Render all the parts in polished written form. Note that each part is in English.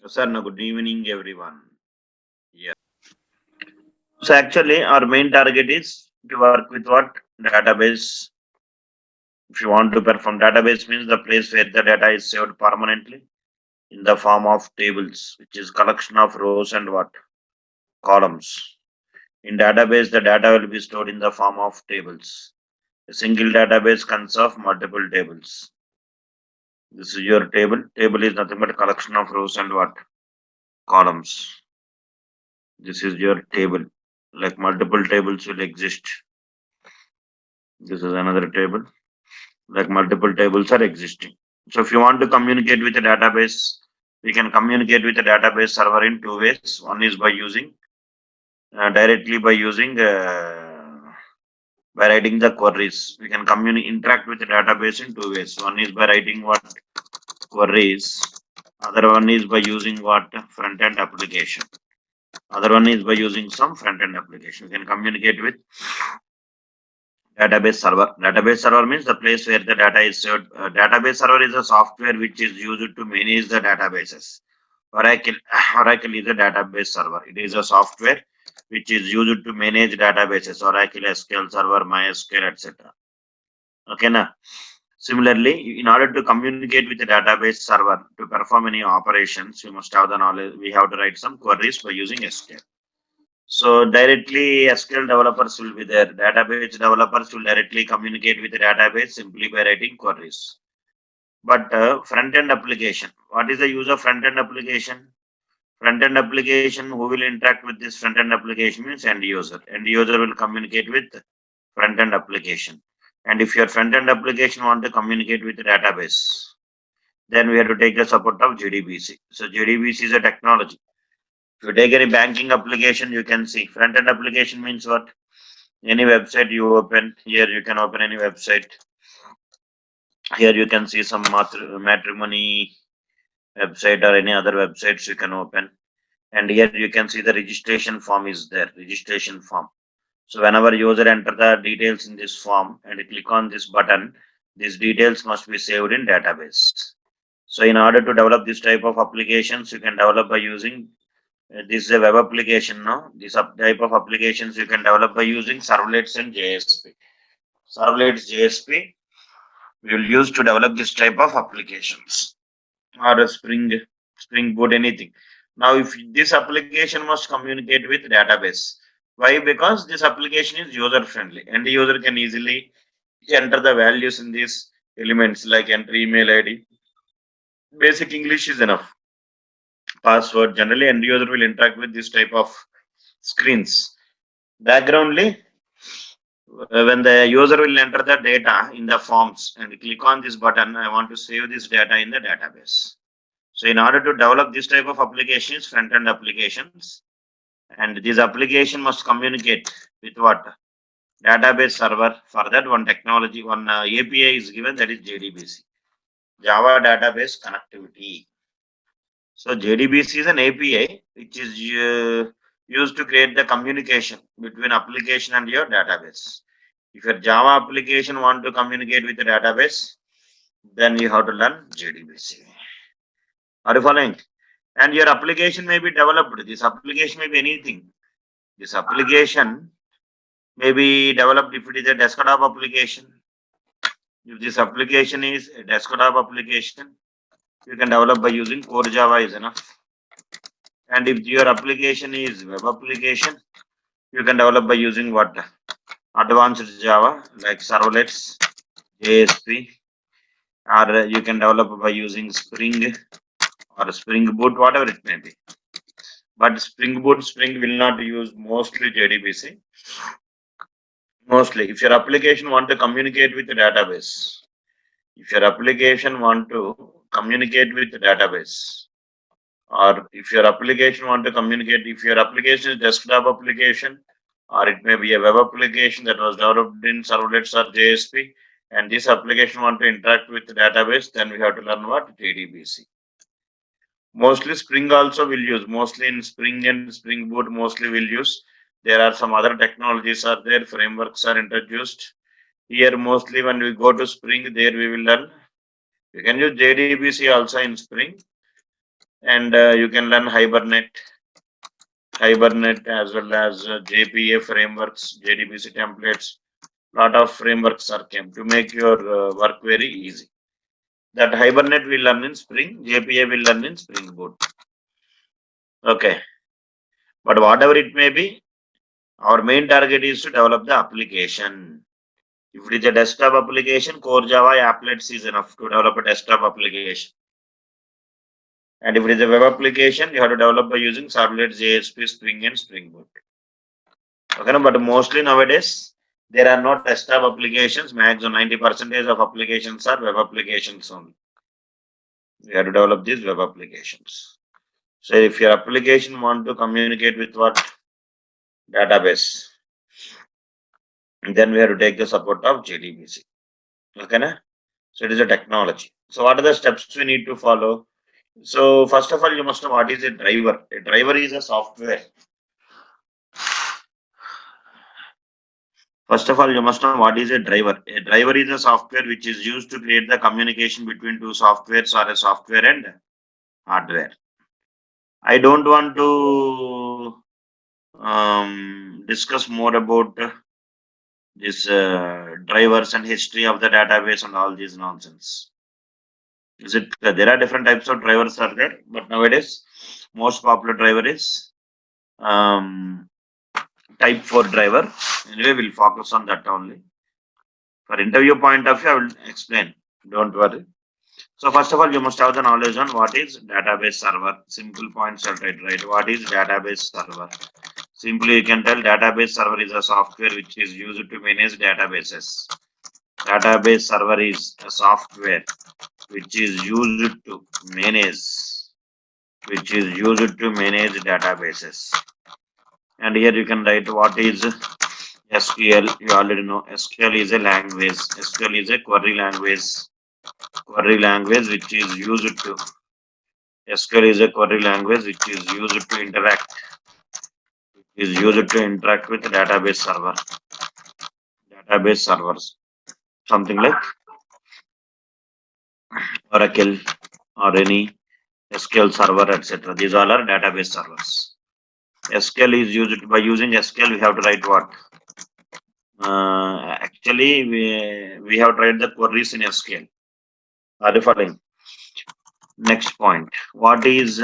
Sir, no, good evening, everyone. Yeah. So actually, our main target is to work with what database. If you want to perform database means the place where the data is saved permanently in the form of tables, which is collection of rows and what columns. In database, the data will be stored in the form of tables. A single database consists of multiple tables. This is your table. Table is nothing but a collection of rows and what columns. This is your table. Like multiple tables will exist. This is another table. Like multiple tables are existing. So if you want to communicate with a database, we can communicate with a database server in two ways. One is by using directly by writing the queries. We can interact with the database in two ways. One is by writing what queries. Other one is by using what front end application. Other one is by using some front end application. We can communicate with database server. Database server means the place where the data is saved. Database server is a software which is used to manage the databases. Oracle, Oracle is a database server. It is a software which is used to manage databases. Oracle, SQL Server, MySQL, etc. Okay, na? Similarly, in order to communicate with the database server to perform any operations, we must have the knowledge. We have to write some queries by using SQL. So directly SQL developers will be there. Database developers will directly communicate with the database simply by writing queries. But front-end application, what is the use of front-end application? Front-end application, who will interact with this front-end application means end user. End user will communicate with front-end application. And if your front-end application want to communicate with the database, then we have to take the support of JDBC. So JDBC is a technology. If you take any banking application, you can see front end application means what? Any website you open, here you can open any website. Here you can see some matrimony website or any other websites you can open. And here you can see the registration form is there, registration form. So whenever user enter the details in this form and click on this button, these details must be saved in database. So in order to develop this type of applications, you can develop by using this is a web application now. This type of applications you can develop by using servlets and JSP. Servlets JSP we will use to develop this type of applications or a Spring Boot anything. Now, if this application must communicate with database, why? Because this application is user friendly and the user can easily enter the values in these elements like enter email ID. Basic English is enough. Password. Generally, end user will interact with this type of screens. Backgroundly, when the user will enter the data in the forms and click on this button, I want to save this data in the database. So in order to develop this type of applications, front-end applications, and this application must communicate with what? Database server. For that, one technology, one API is given, that is JDBC. Java Database Connectivity. So JDBC is an API which is used to create the communication between application and your database. If your Java application want to communicate with the database, then you have to learn JDBC. Are you following? And your application may be developed. This application may be anything. This application may be developed if it is a desktop application. If this application is a desktop application, you can develop by using core Java is enough. And if your application is web application, you can develop by using what? Advanced Java like servlets, JSP, or you can develop by using Spring or Spring Boot, whatever it may be. But Spring Boot, Spring will not use mostly JDBC. Mostly, if your application want to communicate with the database, if your application want to communicate with the database, or if your application want to communicate, if your application is desktop application, or it may be a web application that was developed in servlets or JSP, and this application want to interact with the database, then we have to learn what? JDBC. Mostly Spring also will use, mostly in Spring and Spring Boot mostly will use. There are some other technologies are there, frameworks are introduced. Here mostly when we go to Spring, there we will learn. You can use JDBC also in Spring, and you can learn Hibernate as well as JPA frameworks, JDBC templates. Lot of frameworks are came to make your work very easy. That Hibernate will learn in Spring, JPA will learn in Spring Boot. Okay, but whatever it may be, our main target is to develop the application. If it is a desktop application, Core Java applets is enough to develop a desktop application. And if it is a web application, you have to develop by using Servlet, JSP, Spring and Spring Boot. Okay, but mostly nowadays, there are no desktop applications. Maximum 90% of applications are web applications only. We have to develop these web applications. So if your application want to communicate with what database, then we have to take the support of JDBC. Okay, na? So it is a technology. So what are the steps we need to follow? So first of all, you must know what is a driver. A driver is a software. First of all, you must know what is a driver. A driver is a software which is used to create the communication between two softwares or a software and hardware. I don't want to discuss more about these drivers and history of the database and all these nonsense. Is it there are different types of drivers are there, but nowadays most popular driver is type 4 driver. Anyway, we'll focus on that only. For interview point of view, I will explain. Don't worry. So first of all, you must have the knowledge on what is database server. Simple points are right. What is database server? Simply, you can tell database server is a software which is used to manage databases. Database server is a software which is used to manage databases. And here you can write what is SQL. You already know SQL is a language. SQL is a query language. Which is used to SQL is a query language which is used to interact with database servers, something like Oracle or any SQL server, etc. These all are database servers. SQL is used by using SQL. We have to write what? Actually, we have to write the queries in SQL. Are you following? Next point. What is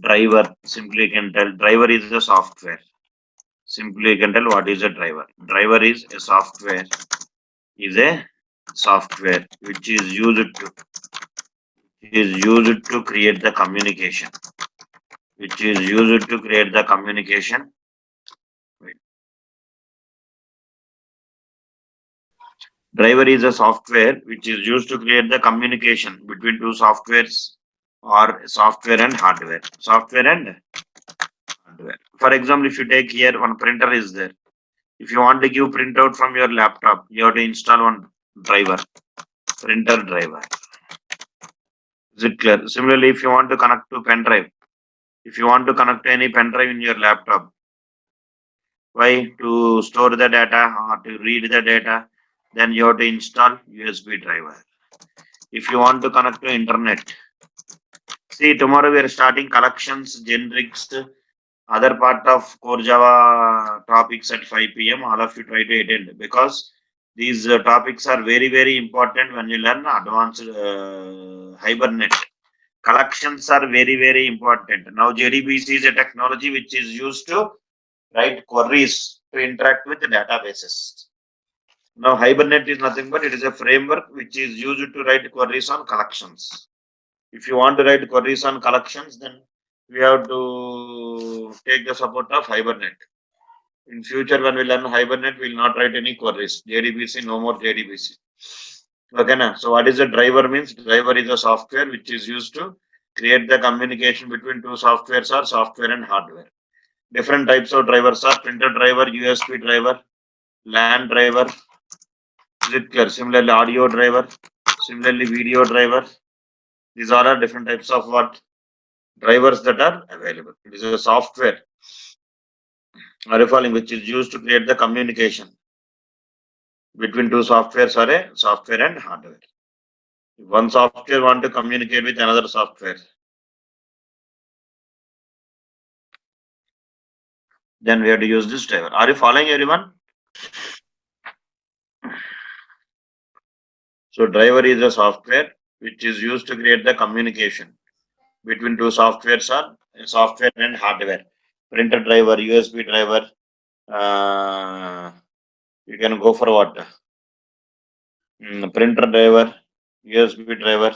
driver? Simply you can tell driver is a software. Simply you can tell what is a driver. Driver is a software. Which is used to create the communication. Driver is a software which is used to create the communication between two softwares or software and hardware. For example, if you take here one printer is there. If you want to give printout from your laptop, you have to install one driver, printer driver. Is it clear? Similarly, if you want to connect to pen drive, if you want to connect to any pen drive in your laptop, why? To store the data or to read the data, then you have to install USB driver. If you want to connect to internet, see tomorrow we are starting collections, generics, other part of Core Java topics at 5 p.m. All of you try to attend because these topics are very, very important when you learn advanced Hibernate. Collections are very, very important. Now, JDBC is a technology which is used to write queries to interact with the databases. Now, Hibernate is nothing but it is a framework which is used to write queries on collections. If you want to write queries on collections, then we have to take the support of Hibernate. In future, when we learn Hibernate, we will not write any queries. JDBC, no more JDBC. Okay, na? So what is a driver means? Driver is a software which is used to create the communication between two softwares or software and hardware. Different types of drivers are printer driver, USB driver, LAN driver. Is it clear? Similarly, audio driver, similarly, video driver. These all are different types of what? Drivers that are available. It is a software which is used to create the communication between two softwares or a software and hardware. If one software want to communicate with another software, then we have to use this driver. Are you following, everyone? So driver is a software which is used to create the communication between two softwares or software and hardware. Printer driver, USB driver. You can go for what? Printer driver, USB driver.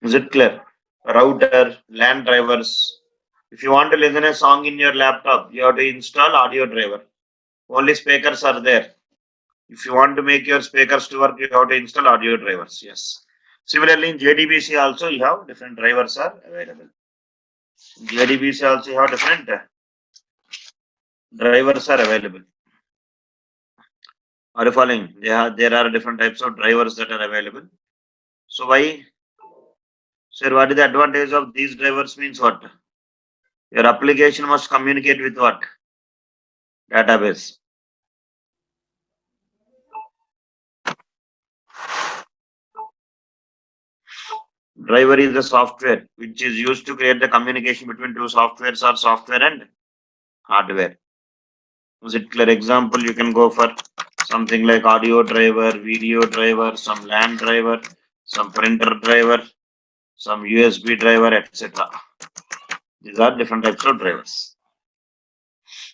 Is it clear? Router, LAN drivers. If you want to listen a song in your laptop, you have to install audio driver. Only speakers are there. If you want to make your speakers to work, you have to install audio drivers. Yes. Similarly, in JDBC also you have different drivers are available. JDBC also you have different drivers are available. Are you following? There are different types of drivers that are available. So why? Sir, what is the advantage of these drivers means what? Your application must communicate with what? Database. Driver is the software which is used to create the communication between two softwares or software and hardware. Is it clear? Example, you can go for something like audio driver, video driver, some LAN driver, some printer driver, some USB driver, etc. These are different types of drivers.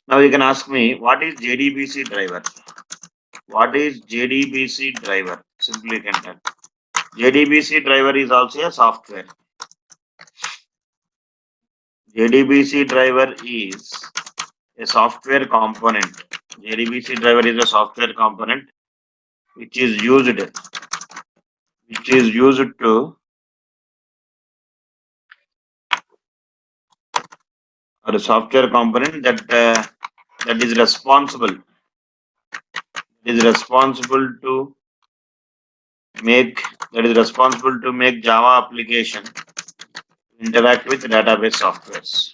Now you can ask me, what is JDBC driver? What is JDBC driver? Simply you can tell. JDBC driver is also a software. JDBC driver is a software component. JDBC driver is a software component which is used to or a software component that is responsible to make Java application interact with database softwares.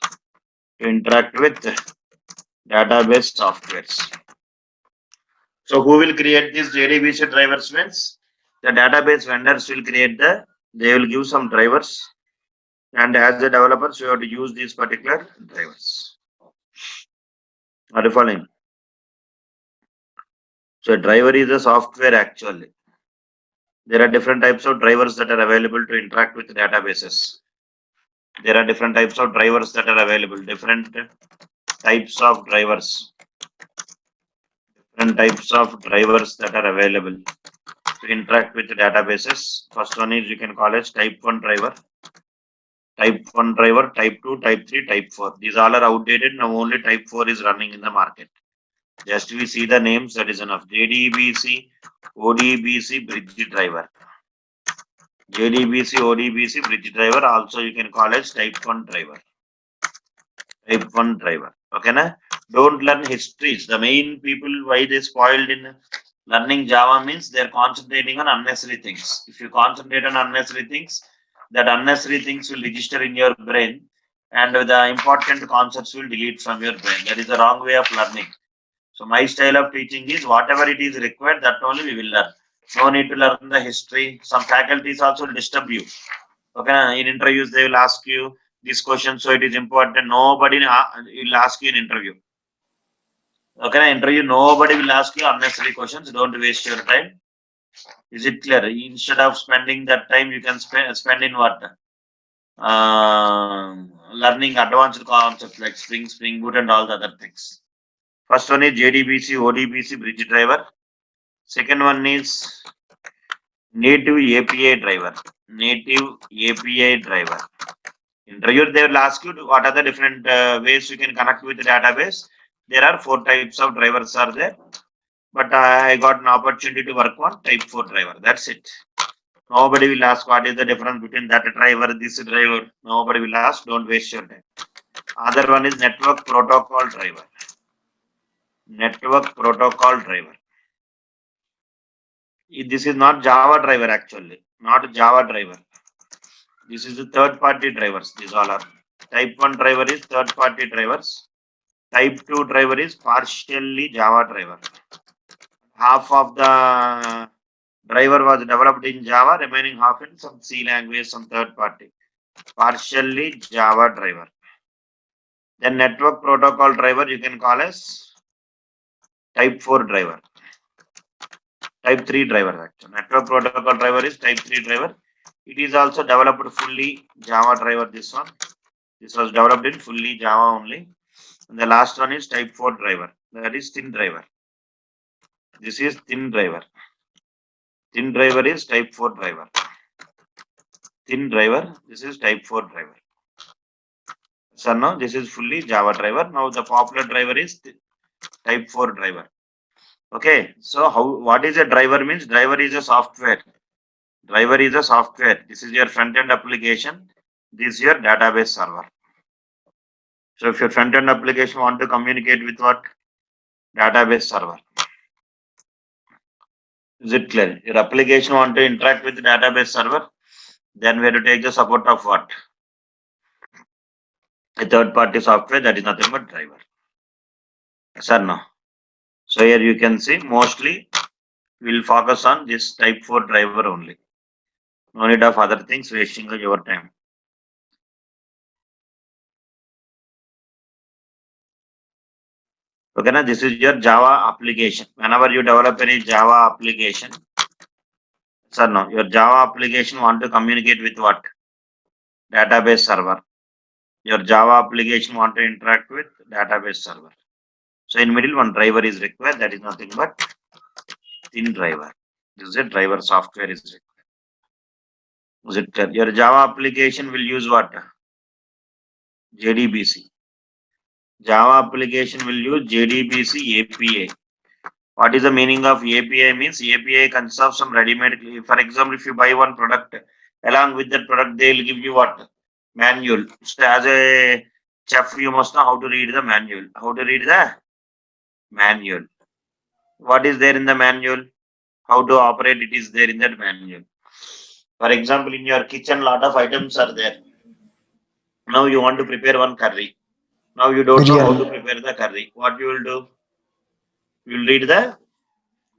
So who will create these JDBC drivers means the database vendors will create they will give some drivers, and as the developers you have to use these particular drivers. Are you following? So a driver is a software actually. There are different types of drivers that are available to interact with databases. There are different types of drivers that are available. Different types of drivers that are available to interact with databases. First one is you can call as type 1 driver. Type 1 driver, type 2, type 3, type 4. These all are outdated. Now only type 4 is running in the market. Just we see the names, that is enough. JDBC, ODBC, bridge driver. JDBC, ODBC, bridge driver. Also you can call as type 1 driver. Type 1 driver. Okay, na? Don't learn histories. The main people why they spoiled in learning Java means they're concentrating on unnecessary things. If you concentrate on unnecessary things, that unnecessary things will register in your brain and the important concepts will delete from your brain. That is the wrong way of learning. So my style of teaching is whatever it is required, that only we will learn. No need to learn the history. Some faculties also will disturb you. Okay, in interviews they will ask you this question, so it is important. Nobody will ask you in interview. Okay, interview, nobody will ask you unnecessary questions. Don't waste your time. Is it clear? Instead of spending that time, you can spend in what? Learning advanced concepts like Spring Boot and all the other things. First one is JDBC, ODBC bridge driver. Second one is native API driver. Interview, they will ask you what are the different ways you can connect with the database. There are 4 types of drivers are there, but I got an opportunity to work on type 4 driver. That's it. Nobody will ask what is the difference between that driver, this driver. Nobody will ask. Don't waste your time. Other one is network protocol driver. This is not Java driver actually. Not Java driver. This is the third party drivers. These all are. Type 1 driver is third party drivers. Type 2 driver is partially Java driver. Half of the Driver was developed in Java, remaining half in some C language, some third party. Partially Java driver. Then network protocol driver you can call as type 4 driver. Type 3 driver actually. Network protocol driver is type 3 driver. It is also developed fully Java driver, this one. This was developed in fully Java only. And the last one is type 4 driver. That is thin driver. This is thin driver. Thin driver is type 4 driver. Thin driver, this is type 4 driver. So now this is fully Java driver. Now the popular driver is type 4 driver. Okay, so what is a driver means? Driver is a software. Driver is a software. This is your front-end application. This is your database server. So if your front-end application want to communicate with what? Database server. Is it clear? Your application want to interact with the database server, then we have to take the support of what? A third-party software, that is nothing but driver. Yes or no? So here you can see mostly we'll focus on this type 4 driver only. No need of other things wasting your time. Okay, now this is your Java application. Whenever you develop any Java application, sir, no, your Java application want to communicate with what? Database server. Your Java application want to interact with database server. So in middle one driver is required. That is nothing but thin driver. This is a driver software is required. Is it clear? Your Java application will use what? JDBC. Java application will use JDBC API. What is the meaning of API? Means API consists of some ready-made. For example, if you buy one product, along with that product, they will give you what? Manual. So as a chef, you must know how to read the manual. How to read the manual. What is there in the manual? How to operate it is there in that manual. For example, in your kitchen, lot of items are there. Now you want to prepare one curry. Now you don't know how to prepare the curry. What you will do? You will read the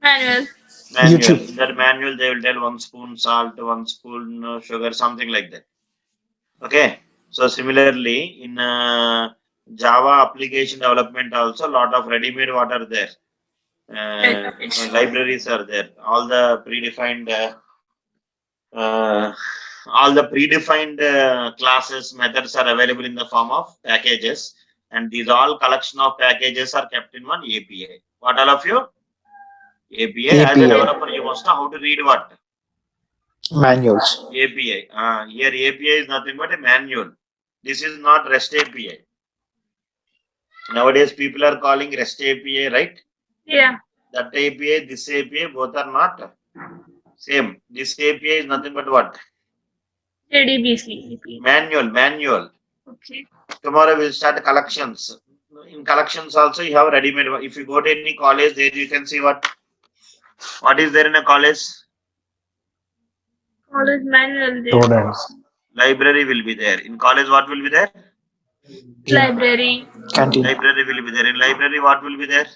Manual. manual. YouTube. In that manual, they will tell 1 spoon salt, 1 spoon sugar, something like that. Okay. So similarly, in Java application development also, lot of ready-made what are there? Libraries are there. All the predefined classes methods are available in the form of packages, and these all collection of packages are kept in one API. What all of you? API. As a developer, you must know how to read what? Manuals. API. Here API is nothing but a manual. This is not REST API. Nowadays people are calling REST API, right? Yeah. That API, this API, both are not same. This API is nothing but what? JDBC. Manual. Okay. Tomorrow we'll start collections. In collections also you have ready-made. If you go to any college, there you can see what is there in a college. College manual there. Students. Library will be there. In college, what will be there? Library. Canteen. Library will be there. In library, what will be there?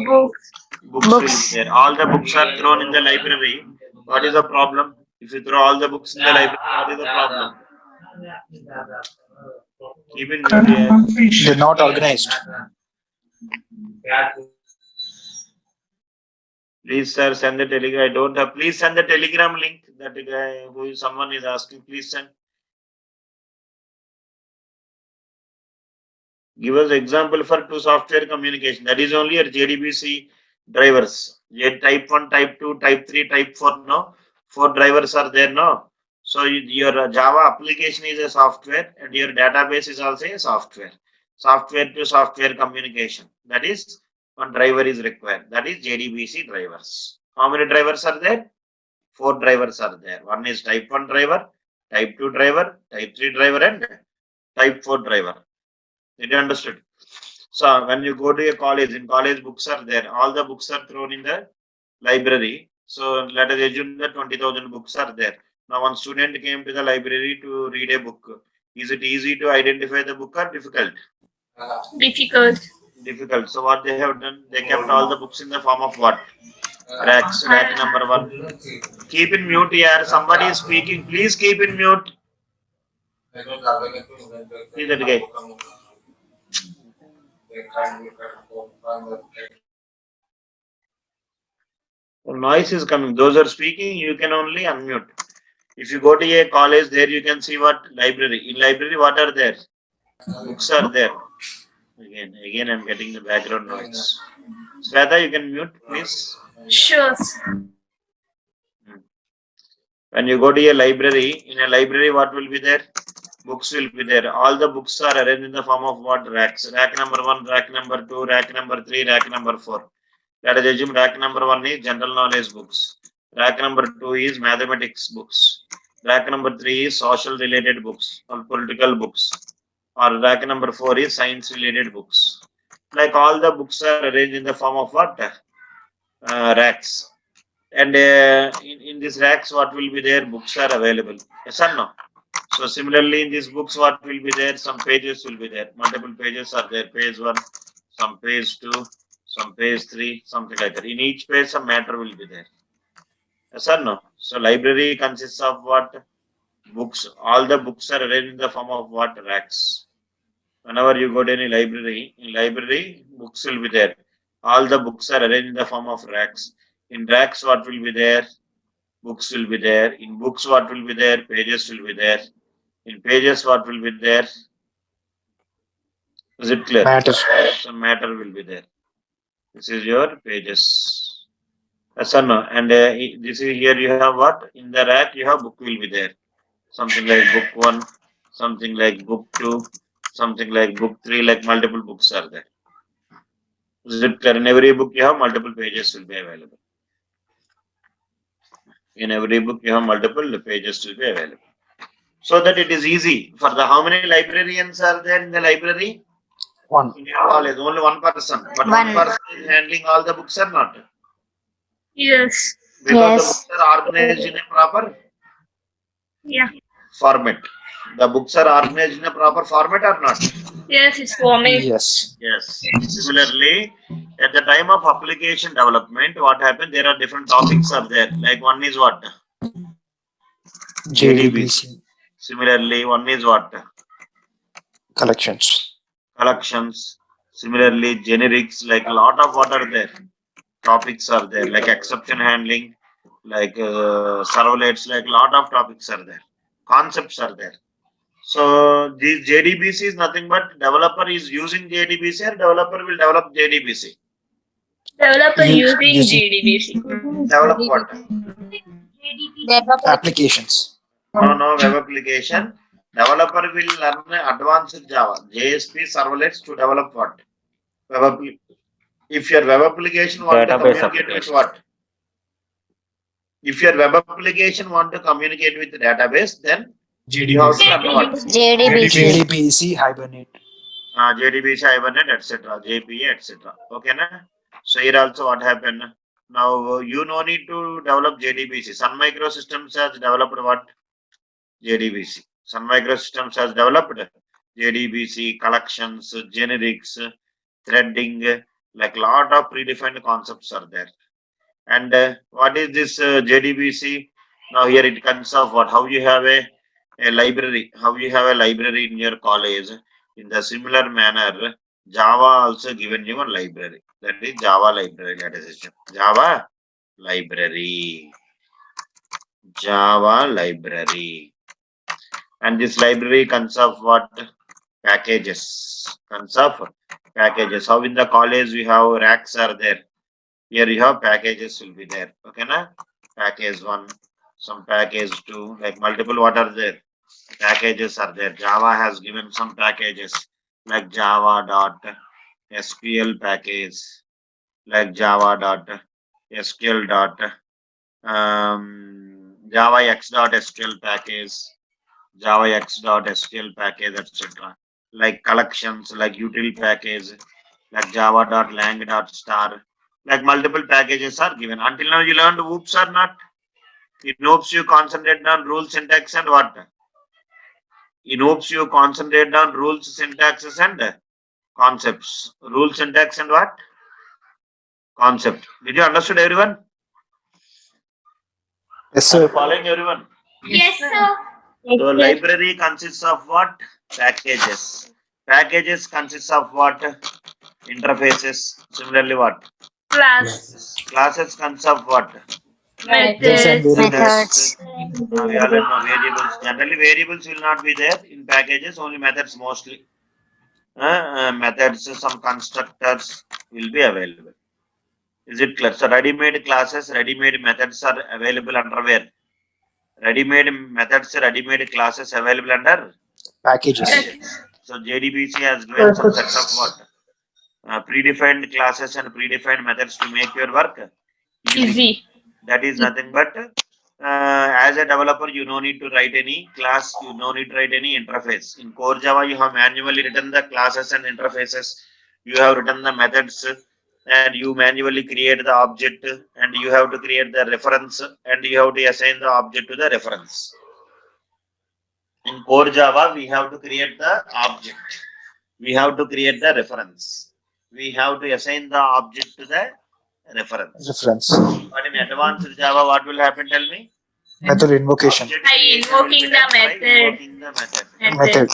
Books. Books will be there. All the books are thrown in the library. What is the problem? If you throw all the books in the library, what is the problem? Keep in mute. They're not organized. Please, sir, send the telegram. I don't have. Please send the telegram link. That guy who someone is asking, please send. Give us example for two software communication. That is only your JDBC drivers. Type 1, type 2, type 3, type 4. No, 4 drivers are there. No. So your Java application is a software, and your database is also a software. Software to software communication. That is one driver is required. That is JDBC drivers. How many drivers are there? 4 drivers are there. One is type 1 driver, type 2 driver, type 3 driver, and type 4 driver. Did you understood? So when you go to a college, in college books are there. All the books are thrown in the library. So let us assume that 20,000 books are there. Now one student came to the library to read a book. Is it easy to identify the book or difficult? Difficult. Difficult. So what they have done, they kept all the books in the form of what? Racks, rack number 1. Keep in mute here. Somebody is speaking. Please keep in mute. See that guy. Noise is coming. Those are speaking, you can only unmute. If you go to a college, there you can see what library. In library, what are there? Books are there. Again, I'm getting the background noise. Sweta, you can mute, please. Sure. When you go to a library, in a library, what will be there? Books will be there. All the books are arranged in the form of what? Racks. Rack number 1, rack number 2, rack number 3, rack number 4. Let us assume rack number 1 is general knowledge books. Rack number 2 is mathematics books. Rack number 3 is social related books or political books. Or rack number 4 is science related books. Like all the books are arranged in the form of what? Racks. And in these racks, what will be there? Books are available. Yes or no? So similarly, in these books, what will be there? Some pages will be there. Multiple pages are there. Page 1, some page 2, some page 3, something like that. In each page, some matter will be there. Yes or no? So library consists of what? Books. All the books are arranged in the form of what? Racks. Whenever you go to any library, in library, books will be there. All the books are arranged in the form of racks. In racks, what will be there? Books will be there. In books, what will be there? Pages will be there. In pages, what will be there? Is it clear? Matter. Some matter will be there. This is your pages. Yes or no? And this is here you have what? In the rack, you have book will be there. Something like book 1, something like book 2, something like book 3, like multiple books are there. Is it clear? In every book, you have multiple pages will be available. In every book, you have multiple pages will be available. So that it is easy for the, how many librarians are there in the library? 1. In your college, only one person. But one person is handling all the books or not? Yes. Because the books are organized in a proper Yeah. format. The books are organized in a proper format or not? Yes, it's forming. Yes. Yes. Similarly, at the time of application development, what happened? There are different topics are there. Like one is what? JDBC. Similarly, one is what? Collections. Collections. Similarly, generics, like a lot of what are there? Topics are there, like exception handling, like servlets, like a lot of topics are there. Concepts are there. So these JDBC is nothing but developer is using JDBC or developer will develop JDBC. Developer using using- JDBC. Develop what? Applications. No web application. Developer will learn advanced Java, JSP servlets to develop what? If your web application want to Database communicate with application. what? If your web application want to communicate with the database, then you have to learn what? JDBC, Hibernate. JDBC, Hibernate, etc., JPA, etc. Okay, na? So here also what happened? Now you no need to develop JDBC. Sun Microsystems has developed what? JDBC. Sun Microsystems has developed JDBC, collections, generics, threading, like lot of predefined concepts are there. And what is this JDBC? Now here it consists of what? How you have a library, how you have a library in your college. In the similar manner, Java also given you a library. That is Java library. That is Java library. Java library. And this library consists of what? Packages. Consists of packages. How in the college we have racks are there. Here you have packages will be there. Okay, na? Package 1, some package 2, like multiple what are there? Packages are there. Java has given some packages like java.sql package, like java.sql. javax.sql package, javax.sql package, etc. Like collections, like util package, like java.lang.star. Like multiple packages are given. Until now you learned OOPS or not? In OOPS you concentrate on rules, syntax and what? In OOPS you concentrate on rules, syntaxes and concepts. Rules, syntax and what? Concept. Did you understand everyone? Yes, Are you sir. following everyone? Yes, sir. So library consists of what? Packages. Packages consists of what? Interfaces. Similarly, what? Class. Classes consist of what? Methods and Methods. variables. We already know variables. Generally, variables will not be there in packages. Only methods mostly. Methods, some constructors will be available. Is it clear? So ready-made classes, ready-made methods are available under where? Ready-made methods, ready-made classes available under Packages. packages. So JDBC has given some set of what? Predefined classes and predefined methods to make your work easy. Easy. That is nothing but as a developer, you no need to write any class, you no need to write any interface. In core Java, you have manually written the classes and interfaces, you have written the methods, and you manually create the object, and you have to create the reference, and you have to assign the object to the reference. In core Java, we have to create the object, we have to create the reference, we have to assign the object to the reference. Reference. But in advanced Java, what will happen? Tell me. Method invocation. Object By creation will be invoking done the by method. invoking the method. Method.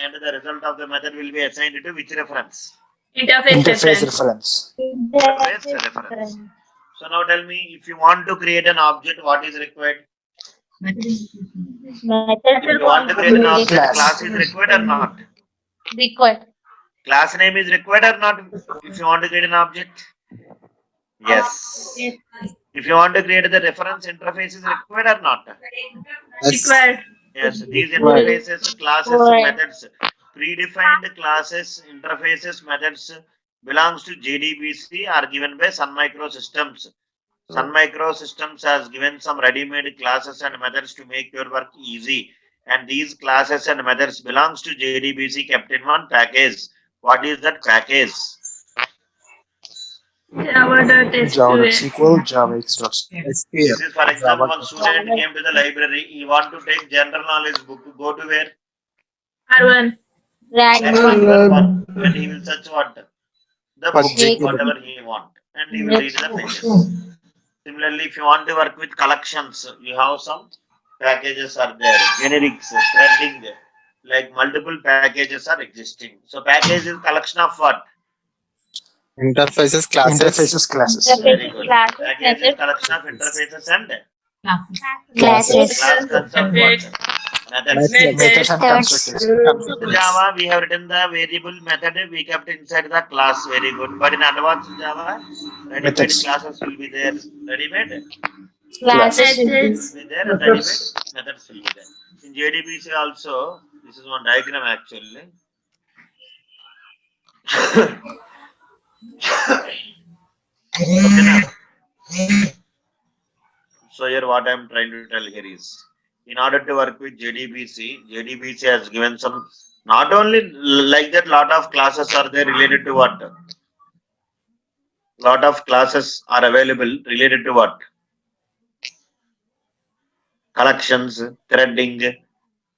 And the result of the method will be assigned to which reference? Interface Interface reference. reference. Interface reference. So now tell me, if you want to create an object, what is required? If you want to create an object, class is required or not? Required. Class name is required or not? If you want to create an object? Yes. If you want to create the reference, interface is required or not? Required. Yes, these interfaces, classes, methods, predefined classes, interfaces, methods belongs to JDBC are given by Sun Microsystems. Sun Microsystems has given some ready-made classes and methods to make your work easy. And these classes and methods belongs to JDBC kept in one package. What is that package? Java.sql. Java.sql, Java.x.sql. This is, for example, one student came to the library. He want to take general knowledge book. Go to where? R1. And he will search what? The book, Object. whatever he want. And he will read the pages. Similarly, if you want to work with collections, you have some packages are there. Generics, threading, like multiple packages are existing. So package is collection of what? Interfaces, classes. Interfaces classes. Very good. Package is collection of interfaces and Classes. class concept what? Methods. Methods and constructors. In Java, we have written the variable method, we kept inside the class, very good. But in advanced Java, ready-made Methods. classes will be there. Ready-made Classes. Methods. will be there, and ready-made methods will be there. In JDBC also, this is one diagram actually. Okay, now. So here what I am trying to tell here is, in order to work with JDBC has given some, not only like that, lot of classes are there related to what? Lot of classes are available related to what? Collections, threading,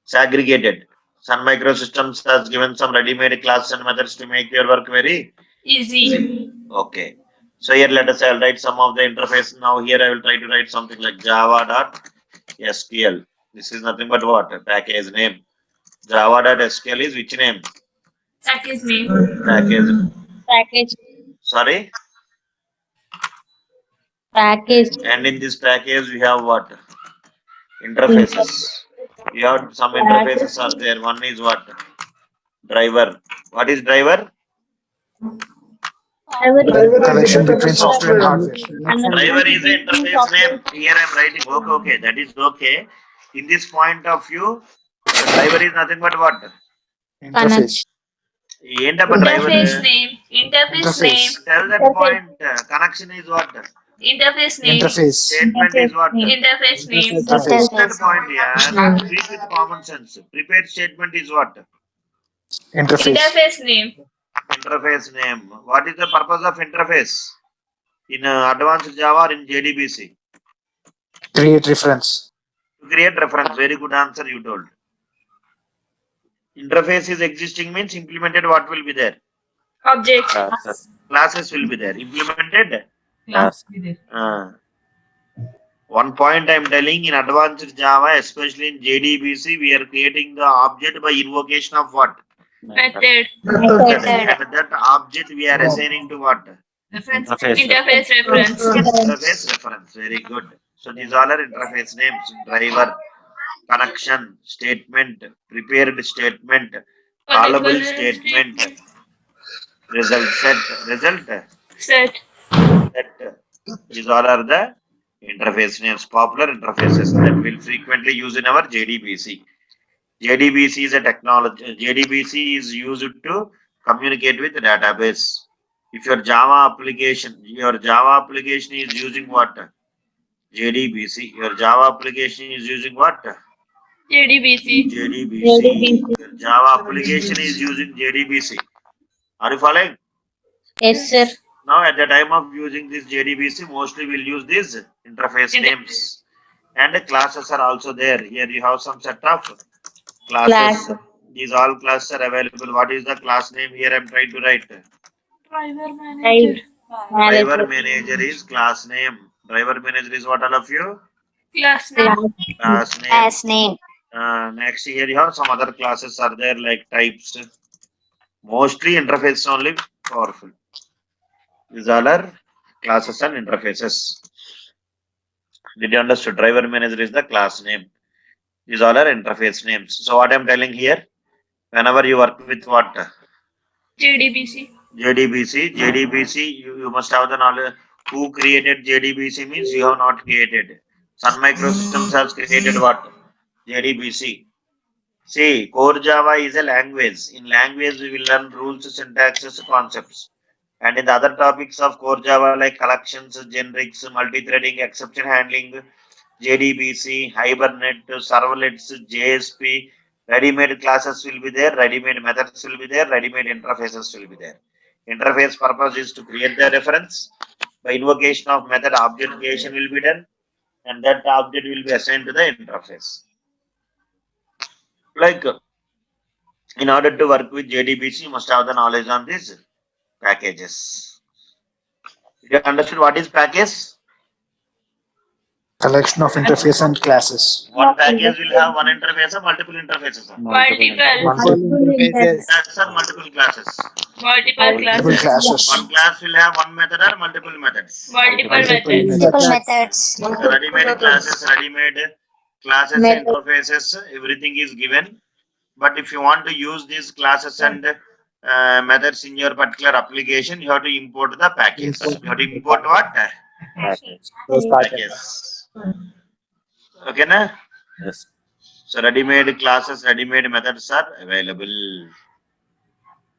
segregated. Sun Microsystems has given some ready-made classes and methods to make your work very Easy. okay. So here let us I'll write some of the interface. Now here I will try to write something like java.sql. This is nothing but what? Package name. Java.sql is which name? Package name. Package. Package. Sorry. Package. And in this package we have what? Interfaces. We have some interfaces are there. One is what? Driver. What is driver? Connection between software and hardware. Driver is the interface name. Here I am writing. Okay, that is okay. In this point of view, driver is nothing but what? Interface. ఏంటప్ప driver? Interface name. Interface name. Tell that point. Connection is what? Interface name. Interface. Statement is what? Interface name. Interface. That point, yeah. Speak with common sense. Prepared statement is what? Interface. Interface name. Interface name. What is the purpose of interface? In advanced Java or in JDBC? Create reference. To create reference. Very good answer you told. Interface is existing means implemented what will be there? Object. Classes will be there. Implemented? One point I'm telling, in advanced Java, especially in JDBC, we are creating the object by invocation of what? Method. Method. Method. And that object we are assigning to what? Interface reference. Interface reference. Very good. So these all are interface names: driver, connection, statement, prepared statement, callable statement, result set. Set. These all are the interface names, popular interfaces that we'll frequently use in our JDBC. JDBC is a technology. JDBC is used to communicate with the database. If your Java application is using what? JDBC. Your Java application is using what? JDBC. JDBC. Your Java application is using JDBC. Are you following? Yes, sir. Now, at the time of using this JDBC, mostly we'll use these interface names. And the classes are also there. Here you have some set of classes. Class. These all classes are available. What is the class name here? I'm trying to write. Driver Drive. Driver Manager. manager is class name. Driver manager is what, all of you? Class name. Class name. Class name. Next here you have some other classes are there like types. Mostly interface only powerful. These all are classes and interfaces. Did you understand? Driver manager is the class name. These all are interface names. So what I'm telling here, whenever you work with what? JDBC. JDBC, you must have the knowledge. Who created JDBC means you have not created. Sun Microsystems has created what? JDBC. See, core Java is a language. In language, we will learn rules, syntaxes, concepts. And in the other topics of core Java like collections, generics, multi-threading, exception handling, JDBC, Hibernate, servlets, JSP, ready-made classes will be there, ready-made methods will be there, ready-made interfaces will be there. Interface purpose is to create the reference. By invocation of method, object creation will be done, and that object will be assigned to the interface. Like, in order to work with JDBC, you must have the knowledge on these packages. You understood what is package? Collection of interface and classes. One package will have one interface or multiple interfaces. Multiple. That's are multiple classes. Multiple Multiple classes. classes. One class will have one method or multiple methods. Multiple methods. Multiple methods. Ready-made classes, Method. interfaces, everything is given. But if you want to use these classes and methods in your particular application, you have to import the package. You have to import what? Package. Okay, na? Yes. So ready-made classes, ready-made methods are available.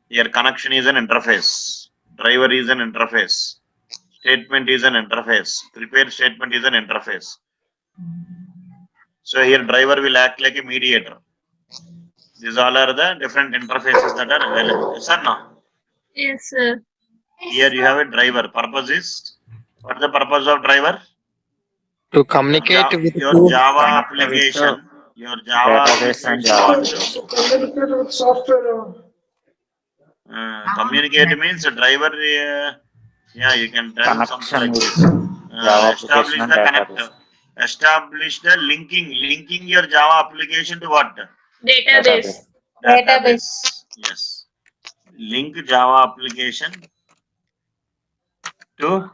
Here connection is an interface. Driver is an interface. Statement is an interface. Prepared statement is an interface. So here driver will act like a mediator. These all are the different interfaces that are available. Yes or no? Yes, sir. Here you have a driver. Purpose is, what is the purpose of driver? To communicate with Your two Java application. Your Java database and Java. communicate means a driver. Yeah, you can tell something like this. Java Establish application and the connect. database. Establish the linking your Java application to what? Database. Database. Yes. Link Java application to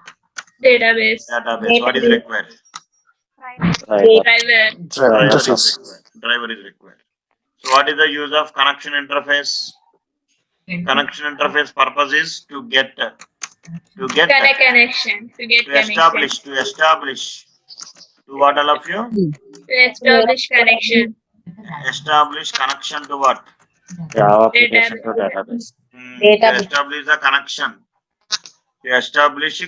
Database. database. What is required? Driver. Driver. Interface. Driver is required. So what is the use of connection interface? Connection interface purpose is to get Connection. To get connection. to establish to what, all of you? To establish connection. Establish connection to what? Java application to database. To establish the connection. To establish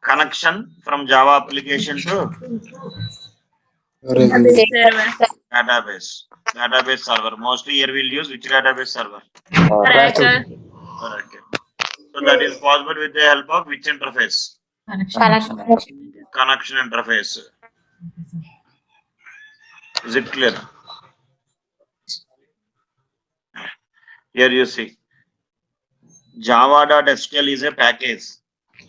connection from Java application to Server. database. Database server. Mostly here we'll use which database server? Oracle. Oracle. So that is possible with the help of which interface? Connection interface. Is it clear? Here you see. Java.sql is a package.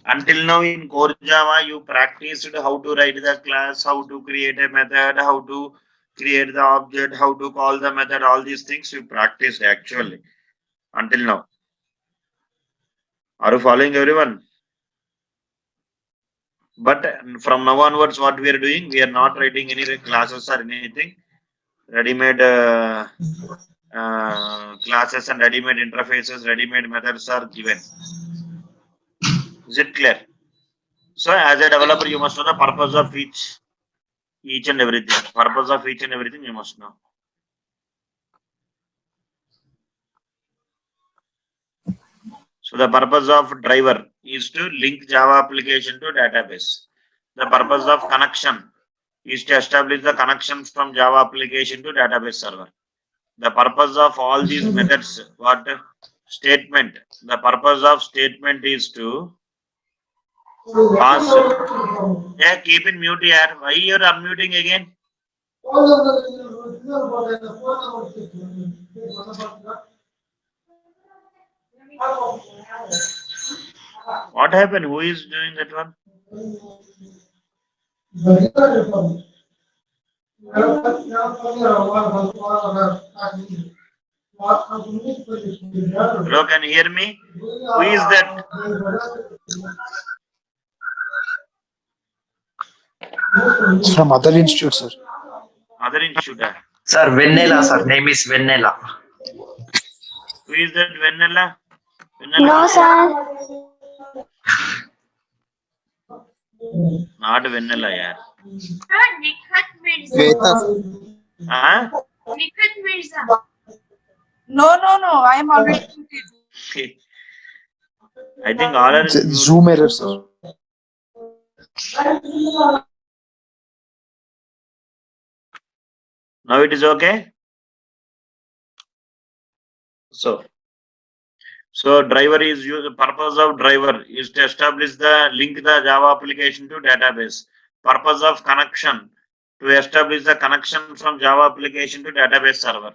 Until now in core Java, you practiced how to write the class, how to create a method, how to create the object, how to call the method, all these things you practiced actually until now. Are you following everyone? But from now onwards, what we are doing, we are not writing any classes or anything. Ready-made classes and ready-made interfaces, ready-made methods are given. Is it clear? So as a developer, you must know the purpose of each and everything. Purpose of each and everything you must know. So the purpose of driver is to link Java application to database. The purpose of connection is to establish the connections from Java application to database server. The purpose of all these methods, what statement? The purpose of statement is to pass. Yeah, keep in mute here. Why you're unmuting again? What happened? Who is doing that one? Hello, can you hear me? Who is that? It's from other institute, sir. Other institute. Sir, Vanilla, sir. Name is Vanilla. Who is that? Vanilla? No, sir. Not Vanilla, yeah. Nikhat Mirza. Shweta. Huh? Nikhat Mirza. No, I am already muted. I think all are It's a Zoom error, sir. Now it is okay. So driver is used. The purpose of driver is to establish the link the Java application to database. Purpose of connection to establish the connection from Java application to database server.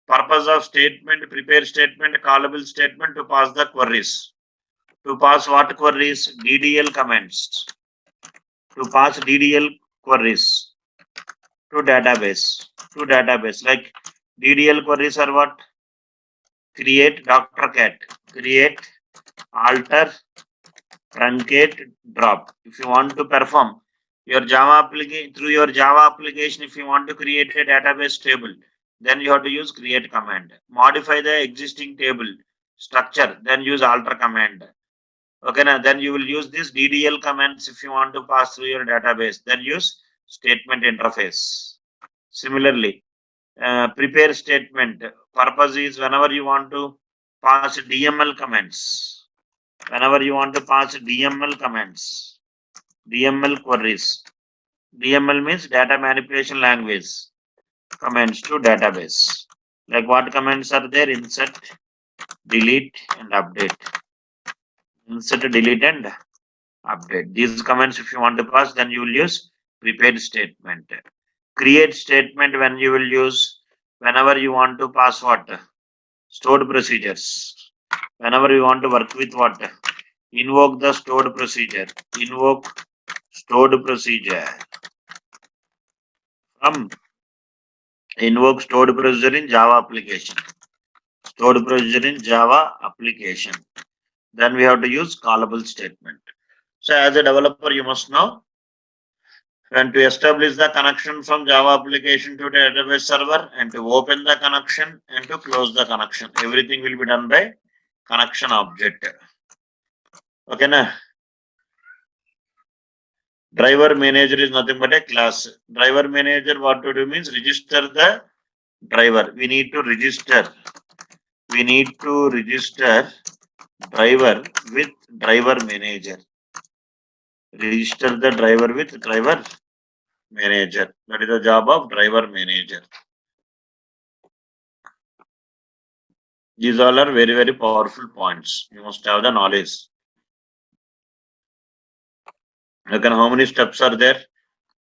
Purpose of statement, prepare statement, callable statement to pass the queries. To pass what queries? DDL commands. To pass DDL queries to database. Like DDL queries are what? Create Dr. Cat, create, alter, truncate, drop. If you want to perform your Java application through your Java application, if you want to create a database table, then you have to use create command. Modify the existing table structure, then use alter command. Okay, now then you will use this DDL commands if you want to pass through your database, then use statement interface. Similarly, prepare statement purpose is whenever you want to pass DML commands, DML queries. DML means data manipulation language commands to database. Like what commands are there? Insert, delete, and update. Insert, delete, and update. These commands, if you want to pass, then you will use prepared statement. Create statement when you will use whenever you want to pass what? Stored procedures. Whenever you want to work with what? Invoke the stored procedure. Invoke stored procedure. Invoke stored procedure in Java application. Stored procedure in Java application. Then we have to use callable statement. So as a developer, you must know when to establish the connection from Java application to database server and to open the connection and to close the connection. Everything will be done by connection object. Okay, na? Driver manager is nothing but a class. Driver manager, what to do means register the driver. We need to register driver with driver manager. Register the driver with driver manager. That is the job of driver manager. These all are very, very powerful points. You must have the knowledge. Look at how many steps are there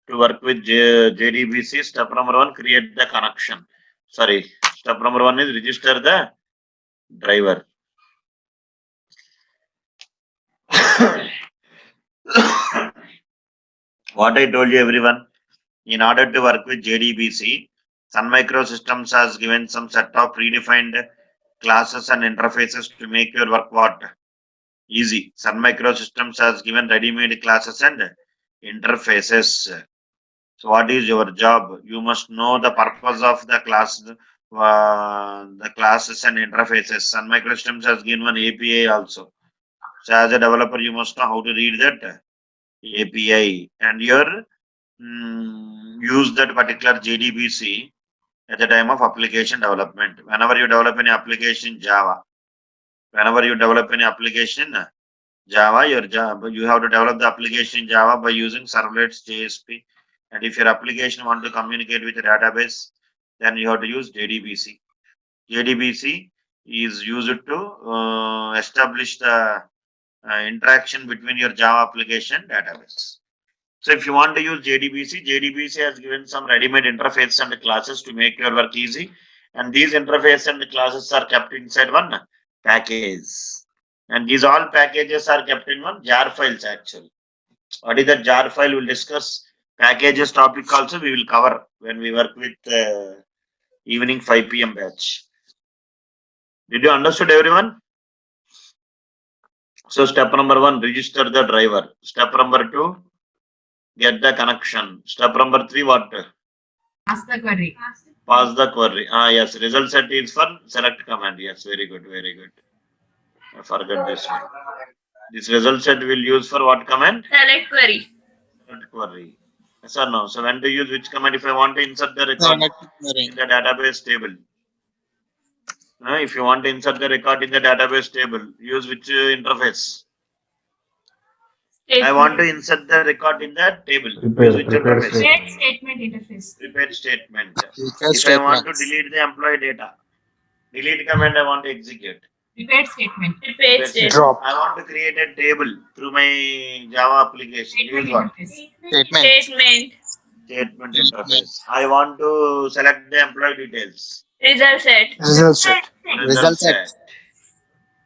to work with JDBC. Step number 1, create the connection. Sorry, step number 1 is register the driver. What I told you, everyone, in order to work with JDBC, Sun Microsystems has given some set of predefined classes and interfaces to make your work what? Easy. Sun Microsystems has given ready-made classes and interfaces. So what is your job? You must know the purpose of the class, the classes and interfaces. Sun Microsystems has given one API also. So as a developer, you must know how to read that API and use that particular JDBC at the time of application development. Whenever you develop any application in Java, your Java, you have to develop the application in Java by using servlets JSP. And if your application want to communicate with a database, then you have to use JDBC. JDBC is used to establish the interaction between your Java application database. So if you want to use JDBC, JDBC has given some ready-made interface and classes to make your work easy. And these interface and classes are kept inside one package. And these all packages are kept in one jar files actually. What is that jar file? We'll discuss packages topic also we will cover when we work with evening 5 p.m. batch. Did you understood everyone? So step number 1, register the driver. Step number 2, get the connection. Step number 3, what? Ask the query. Pass the query. Yes, result set is for select command. Yes, very good, very good. I forgot this one. This result set will use for what command? Select query. Select query. Yes or no? So when to use which command if I want to insert the record in the database table? If you want to insert the record in the database table, use which interface? I want to insert the record in that table. Use which interface? Prepare statement interface. Prepare statement. If I want to delete the employee data, delete command I want to execute. Prepare statement. Prepare statement. Drop. I want to create a table through my Java application. Use what? Statement. Statement interface. I want to select the employee details. Result set. Result set. Result set.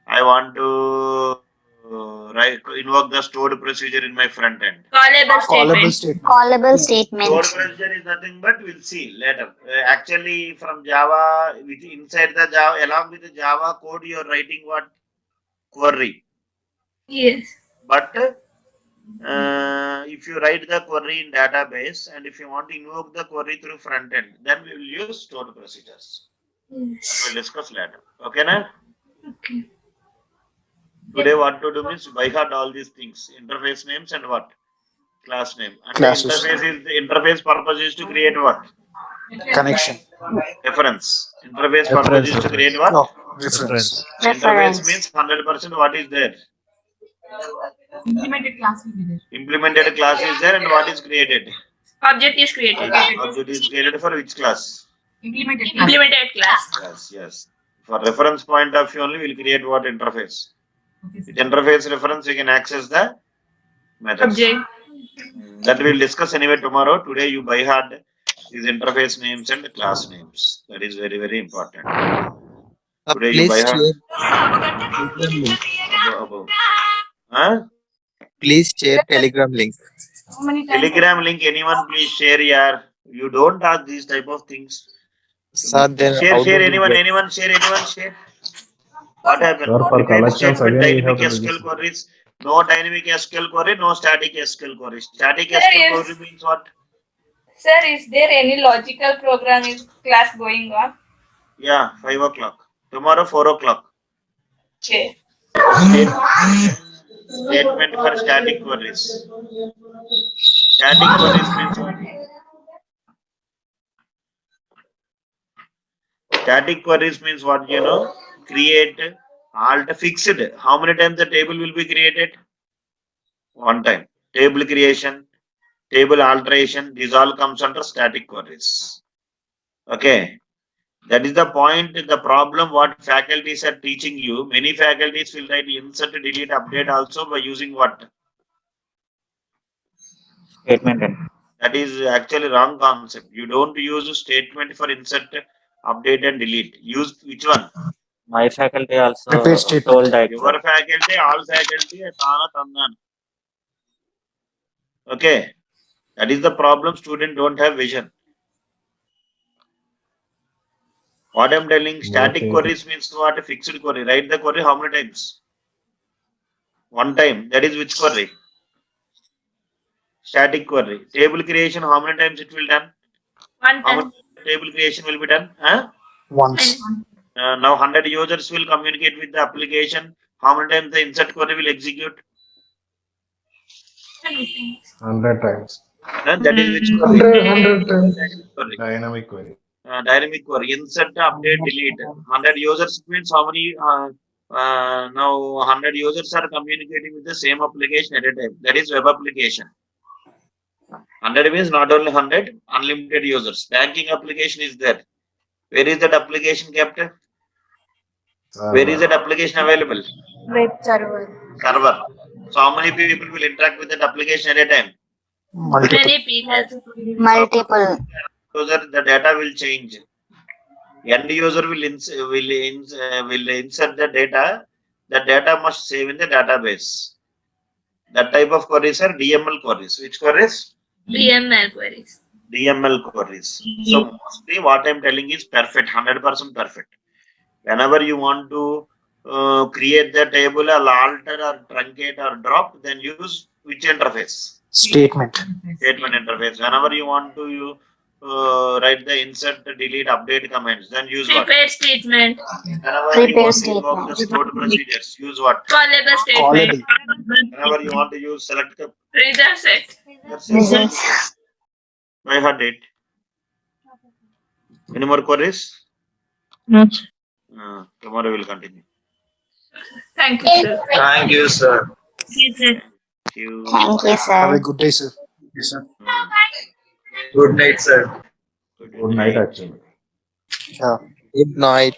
I want to invoke the stored procedure in my front end. Callable Callable statement. statement. Callable statement. Stored procedure is nothing but we'll see later. Actually, from Java, inside the Java, along with the Java code, you are writing what? Query. Yes. But if you write the query in database and if you want to invoke the query through front end, then we will use stored procedures. Yes. We'll discuss later. Okay, na? Okay. Today what to do means by heart all these things. Interface names and what? Class name. And Classes. the interface purpose is to create what? Connection. Reference. Interface purpose is to create what? No. Reference. Interface Reference. means 100% what is there? Implemented class will be there. Implemented class is there and what is created? Object is created. Object is created for which class? Implemented class. Implemented class. Yes, yes. For reference point of view only, we'll create what interface. Okay, sir. With interface reference, we can access the methods. Object. That we'll discuss anyway tomorrow. Today, you by heart these interface names and class names. That is very, very important. Today, you by heart. Huh? Please share Telegram link. How many times? Telegram link, anyone please share here. You don't ask these type of things. Sir, then how Share do we anyone, get- anyone share. What happened? Sir, for Prepare collections statement, again, we dynamic have to SQL register. queries. No dynamic SQL query, no static SQL query. Static There SQL is- query means what? Sir, is there any logical programming class going on? Yeah, 5 o'clock. Tomorrow, 4 o'clock. Okay. Statement for static queries. Static queries means what? Static queries means what, you know? Create, alt, fixed. How many times the table will be created? One time. Table creation, table alteration, these all comes under static queries. Okay. That is the point, the problem what faculties are teaching you. Many faculties will write insert, delete, update also by using what? Statement and That is actually wrong concept. You don't use a statement for insert, update and delete. Use which one? my faculty also Prepare statement. told that. Your faculty, all faculty, Tana Tandan. Okay. That is the problem. Student don't have vision. What I'm telling, static Okay. queries means what? A fixed query. Write the query how many times? One time. That is which query? Static query. Table creation, how many times it will done? One How time. much table creation will be done? Huh? Once. Now 100 users will communicate with the application. How many times the insert query will execute? 100 times. That is which query? 100 times. Dynamic query. Dynamic query. Dynamic query. Insert, update, delete. 100 users means how many? Now 100 users are communicating with the same application at a time. That is web application. 100 means not only 100, unlimited users. Banking application is there. Where is that application kept? Where is that application available? Web server. Server. So how many people will interact with that application at a time? Multiple. Many people. Multiple. User, the data will change. End user will insert the data. The data must save in the database. That type of queries are DML queries. Which queries? DML queries. DML queries. So mostly what I'm telling is perfect, 100% perfect. Whenever you want to create the table, or alter or truncate or drop, then use which interface? Statement. Statement interface. Whenever you want to write the insert, delete, update commands, then use what? Prepare statement. Whenever you Prepare want to invoke the statement. stored procedures, use what? Callable statement. Callable. Whenever you want to use select the Result set. Results. I heard it. Any more queries? No. Tomorrow we'll continue. Thank you, sir. Thank you, sir. Yes, sir. Thank you. Thank you, Have a sir. good day, sir. Yes, sir. Good night, sir. Good night, actually. Yeah. Good night.